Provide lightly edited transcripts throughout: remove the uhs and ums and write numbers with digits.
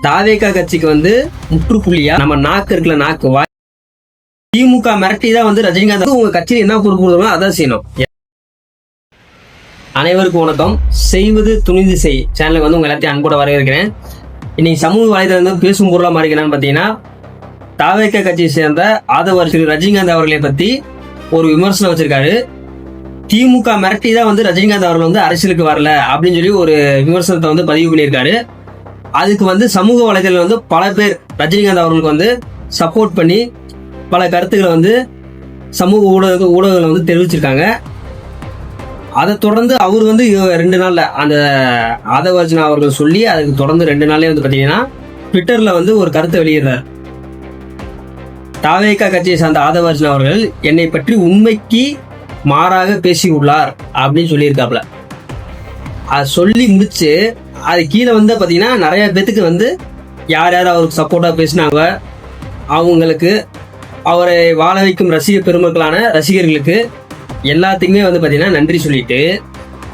தாவேகா கட்சிக்கு வந்து முற்றுப்புள்ளியா நம்ம நாக்கு இருக்குல்ல, நாக்கு வாய் திமுக மிரட்டி தான் வந்து ரஜினிகாந்த் உங்க கட்சியில் என்ன பொறுப்பு கொடுக்கணும் அதான் செய்யணும். அனைவருக்கும் வணக்கம். செய்வது துணிந்து செய் சேனலுக்கு வந்து உங்க எல்லாத்தையும் அன்போட வரவேற்கிறேன். இன்னைக்கு சமூக வலைதளம் பேசும் பொருளா மாறிக்கிறான்னு பாத்தீங்கன்னா, தாவேகா கட்சியை சேர்ந்த ஆதவ திரு ரஜினிகாந்த் அவர்களை பத்தி ஒரு விமர்சனம் வச்சிருக்காரு. திமுக மிரட்டி தான் வந்து ரஜினிகாந்த் அவர்கள் வந்து அரசியலுக்கு வரல அப்படின்னு சொல்லி ஒரு விமர்சனத்தை வந்து பதிவு பண்ணியிருக்காரு. அதுக்கு வந்து சமூக வலைதளம் வந்து பல பேர் ரஜினிகாந்த் அவர்களுக்கு வந்து சப்போர்ட் பண்ணி பல கருத்துக்களை வந்து சமூக ஊடகங்களை வந்து தெரிவிச்சிருக்காங்க. அதை தொடர்ந்து அவர் வந்து 2 நாள்ல அந்த ஆதவர்ஜுனா அவர்கள் சொல்லி அதுக்கு தொடர்ந்து 2 நாள்லயே வந்து பாத்தீங்கன்னா ட்விட்டர்ல வந்து ஒரு கருத்தை வெளியிடுறார். தாவேகா கட்சியை சார்ந்த ஆதவர்ஜுனா அவர்கள் என்னை பற்றி உண்மைக்கு மாறாக பேசி உள்ளார் அப்படின்னு சொல்லியிருக்காப்ல. அதை சொல்லி முடிச்சு அது கீழே வந்து பாத்தீங்கன்னா நிறைய பேத்துக்கு வந்து யார் யார் அவருக்கு சப்போர்ட்டா பேசினாங்க, அவங்களுக்கு அவரை வாழ வைக்கும் ரசிக பெருமக்களான ரசிகர்களுக்கு எல்லாத்துக்குமே வந்து பாத்தீங்கன்னா நன்றி சொல்லிட்டு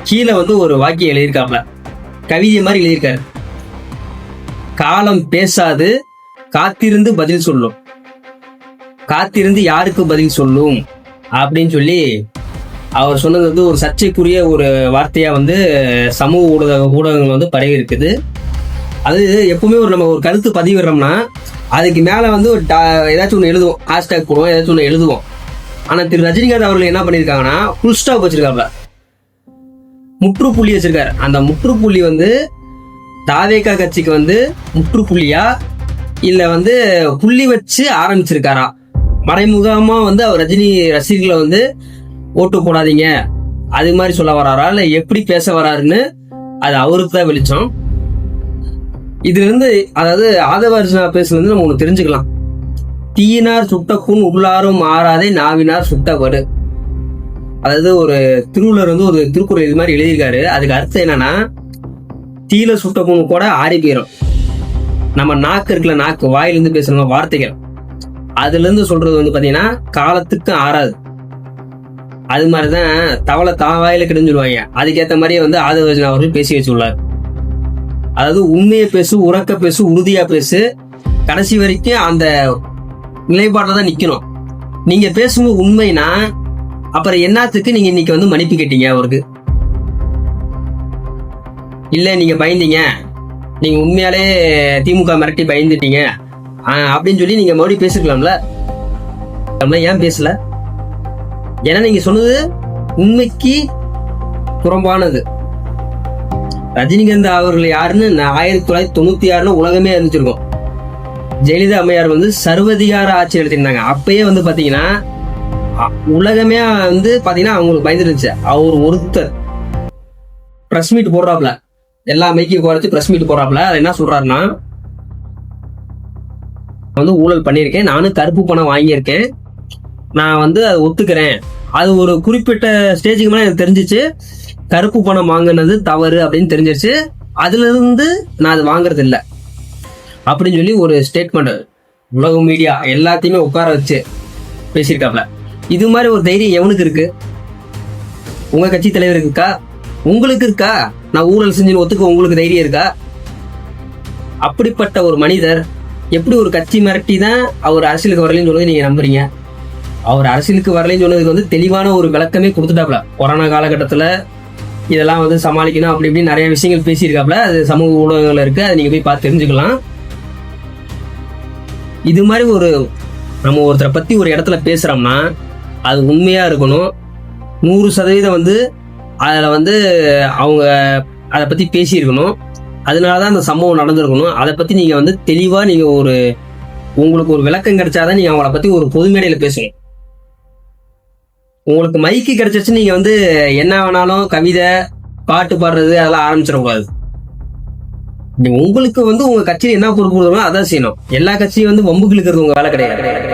கீழே வந்து ஒரு வாக்கியம் எழுதியிருக்காப்ல, கவிதை மாதிரி எழுதியிருக்காரு. காலம் பேசாது, காத்திருந்து பதில் சொல்லும், காத்திருந்து யாருக்கு பதில் சொல்லும் அப்படின்னு சொல்லி அவர் சொன்னது வந்து ஒரு சர்ச்சைக்குரிய ஒரு வார்த்தையா வந்து சமூக ஊடகங்கள் வந்து பரவி இருக்குது. அது எப்பவுமே நம்ம ஒரு கருத்து பதிவிடுறோம்னா அதுக்கு மேல வந்து ஒரு ஏதாச்சும் ஒன்று எழுதுவோம், ஹேஷ்டேக் போடுவோம், ஏதாச்சும் ஒன்று எழுதுவோம். ஆனா திரு ரஜினிகாந்த் அவர்கள் என்ன பண்ணியிருக்காங்கன்னா ஃபுல் ஸ்டாப் வச்சிருக்காப்ல, முற்றுப்புள்ளி வச்சிருக்காரு. அந்த முற்றுப்புள்ளி வந்து தாவேகா கட்சிக்கு வந்து முற்றுப்புள்ளியா இல்ல வந்து புள்ளி வச்சு ஆரம்பிச்சிருக்காரா, மறைமுகமா வந்து அவர் ரஜினி ரசிகர்களை வந்து ஓட்டு போடாதீங்க அது மாதிரி சொல்ல வராரா, இல்ல எப்படி பேச வராருன்னு அது அவருக்கு தான் வெளிச்சம். இதுல இருந்து அதாவது ஆதவர்ஜுனா பேசுறது நம்ம ஒண்ணு தெரிஞ்சுக்கலாம். தீயினார் சுட்ட கூன் உள்ளாரும் ஆறாதே நாவினார் சுட்ட வடு. அதாவது ஒரு திருவள்ளுவர் வந்து ஒரு திருக்குறள் இது மாதிரி எழுதியிருக்காரு. அதுக்கு அர்த்தம் என்னன்னா, தீயில சுட்ட கூன் கூட ஆறி போயிடும். நம்ம நாக்கு இருக்குல்ல, நாக்கு வாயிலிருந்து பேசுற வார்த்தைகள் அதுல இருந்து சொல்றது வந்து பாத்தீங்கன்னா காலத்துக்கு ஆறாது. அது மாதிரிதான் தவளை வாயில கிடன்னு சொல்லுவாங்க. அதுக்கேற்ற மாதிரியே வந்து ஆதவர்ஜுனா அவர்கள் பேசி வச்சுள்ளார். அதாவது உண்மையை பேசு, உறக்க பேசு, உறுதியா பேசு, கடைசி வரைக்கும் அந்த நிலைப்பாட்டில் தான் நிக்கணும். நீங்க பேசும்போது உண்மைனா அப்புறம் என்னத்துக்கு நீங்க இன்னைக்கு வந்து மன்னிப்பு கேட்டீங்க அவருக்கு? இல்ல நீங்க பயந்தீங்க, நீங்க உண்மையாலே திமுக மிரட்டி பயந்துட்டீங்க அப்படின்னு சொல்லி நீங்க மறுபடியும் பேசிக்கலாம்ல. ஏன் பேசல? ஏன்னா நீங்க சொன்னது உண்மைக்கு புறம்பானது. ரஜினிகாந்த் அவர்கள் யாருன்னு 1996 உலகமே அறிஞ்சிருக்கோம். ஜெயலலிதா அம்மையார் வந்து சர்வதிகார ஆட்சி நடத்திருந்தாங்க. அப்பயே வந்து பாத்தீங்கன்னா உலகமே வந்து பாத்தீங்கன்னா அவங்களுக்கு பயந்துருந்துச்சு. அவர் ஒருத்தர் பிரஸ் மீட் போடுறாப்ல, எல்லா மைக்கையும் குறைச்சு பிரஸ் மீட் போடுறாப்ல. அது என்ன சொல்றாருன்னா, வந்து ஊழல் பண்ணியிருக்கேன், நானும் கருப்பு பணம் வாங்கியிருக்கேன், நான் வந்து அதை ஒத்துக்கிறேன். அது ஒரு குறிப்பிட்ட ஸ்டேஜுக்கு மேலே எனக்கு தெரிஞ்சிச்சு கருப்பு பணம் வாங்கினது தவறு அப்படின்னு தெரிஞ்சிருச்சு. அதுல இருந்து நான் அது வாங்குறது இல்லை அப்படின்னு சொல்லி ஒரு ஸ்டேட்மெண்ட் உலக மீடியா எல்லாத்தையுமே உட்கார வச்சு பேசியிருக்காப்ல. இது மாதிரி ஒரு தைரியம் எவனுக்கு இருக்கு? உங்க கட்சி தலைவருக்கு இருக்கா? உங்களுக்கு இருக்கா? நான் ஊழல் செஞ்சுன்னு ஒத்துக்க உங்களுக்கு தைரியம் இருக்கா? அப்படிப்பட்ட ஒரு மனிதர் எப்படி ஒரு கட்சி மிரட்டி தான் அவர் அரசியலுக்கு வரலன்னு சொல்றது நீங்க நம்புறீங்க? அவர் அரசியலுக்கு வரலன்னு சொன்னதுக்கு வந்து தெளிவான ஒரு விளக்கமே கொடுத்துட்டாப்ல. கொரோனா காலகட்டத்துல இதெல்லாம் வந்து சமாளிக்கணும் அப்படி இப்படி நிறைய விஷயங்கள் பேசியிருக்காப்ல. அது சமூக ஊடகங்கள்ல இருக்கு, அதை நீங்க போய் பார்த்து தெரிஞ்சுக்கலாம். இது மாதிரி ஒரு நம்ம ஒருத்தரை பத்தி ஒரு இடத்துல பேசுறோம்னா அது உண்மையா இருக்கணும். 100% வந்து அதுல வந்து அவங்க அதை பத்தி பேசியிருக்கணும். அதனாலதான் அந்த சம்பவம் நடந்திருக்கணும். அதை பத்தி நீங்க வந்து தெளிவா நீங்க உங்களுக்கு ஒரு விளக்கம் கிடைச்சாதான் நீங்க அவங்கள பத்தி ஒரு பொது மேடையில பேசணும். உங்களுக்கு மைக்கு கிடைச்சிருச்சு நீங்க வந்து என்ன வேணாலும் கவிதை பாட்டு பாடுறது அதெல்லாம் ஆரம்பிச்சிடக்கூடாது. உங்களுக்கு வந்து உங்க கட்சியில் என்ன பொறுப்பு அதான் செய்யணும். எல்லா கட்சியும் வந்து வம்புக்கு இழுக்கிறது உங்க வேலை கிடையாது.